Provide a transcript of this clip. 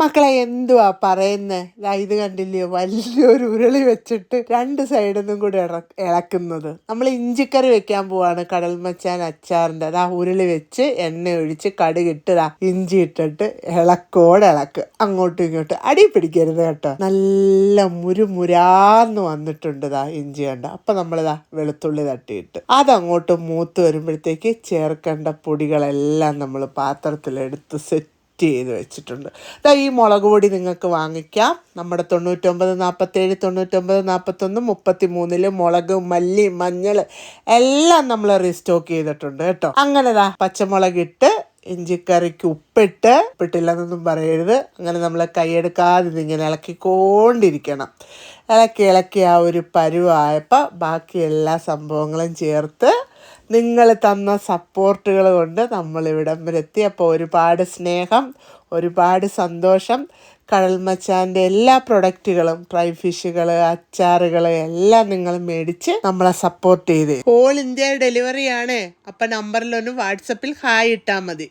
മക്കളെ എന്തുവാ പറയുന്നേ? ഇത് കണ്ടില്ലയോ, വലിയൊരു ഉരുളി വെച്ചിട്ട് രണ്ട് സൈഡിൽ നിന്നും കൂടി ഇളക്കുന്നത്. നമ്മൾ ഇഞ്ചിക്കറി വെക്കാൻ പോവാണ്, കടൽ മച്ചാൻ അച്ചാറിൻ്റെ. അതാ ഉരുളി വെച്ച് എണ്ണ ഒഴിച്ച് കടുകിട്ട് ഇഞ്ചി ഇട്ടിട്ട് ഇളക്ക് അങ്ങോട്ടും ഇങ്ങോട്ടും അടി പിടിക്കരുത് കേട്ടോ. നല്ല മുരുമുരാന്ന് വന്നിട്ടുണ്ട് ഇഞ്ചി കണ്ട. അപ്പം നമ്മളിതാ വെളുത്തുള്ളി തട്ടിയിട്ട് അതങ്ങോട്ട് മൂത്ത് വരുമ്പോഴത്തേക്ക് ചേർക്കേണ്ട പൊടികളെല്ലാം നമ്മൾ പാത്രത്തിലെടുത്ത് സെറ്റ് ചെയ്ത് വെച്ചിട്ടുണ്ട്. ഈ മുളക് പൊടി നിങ്ങൾക്ക് വാങ്ങിക്കാം. നമ്മുടെ 9947 9941 33 മുളക്, മല്ലി, മഞ്ഞൾ എല്ലാം നമ്മൾ റീസ്റ്റോക്ക് ചെയ്തിട്ടുണ്ട് കേട്ടോ. അങ്ങനെ പച്ചമുളക് ഇട്ട് ഇഞ്ചിക്കറിക്ക് ഉപ്പിട്ടില്ലെന്നൊന്നും പറയരുത്. അങ്ങനെ നമ്മൾ കൈയെടുക്കാതെ ഇതിങ്ങനെ ഇളക്കിക്കൊണ്ടിരിക്കണം. ഇളക്കി ആ ഒരു പരുവായപ്പോൾ ബാക്കി എല്ലാ സംഭവങ്ങളും ചേർത്ത് നിങ്ങൾ തന്ന സപ്പോർട്ടുകൾ കൊണ്ട് നമ്മളിവിടം വരെ എത്തി. അപ്പോൾ ഒരുപാട് സ്നേഹം, ഒരുപാട് സന്തോഷം. കടൽ മച്ചാൻ്റെ എല്ലാ പ്രൊഡക്റ്റുകളും, ഫ്രൈ ഫിഷുകൾ, അച്ചാറുകൾ എല്ലാം നിങ്ങൾ മേടിച്ച് നമ്മളെ സപ്പോർട്ട് ചെയ്ത്. ഓൾ ഇന്ത്യ ഡെലിവറിയാണ്. അപ്പം നമ്പറിലൊന്ന് വാട്സപ്പിൽ ഹായ് ഇട്ടാൽ മതി.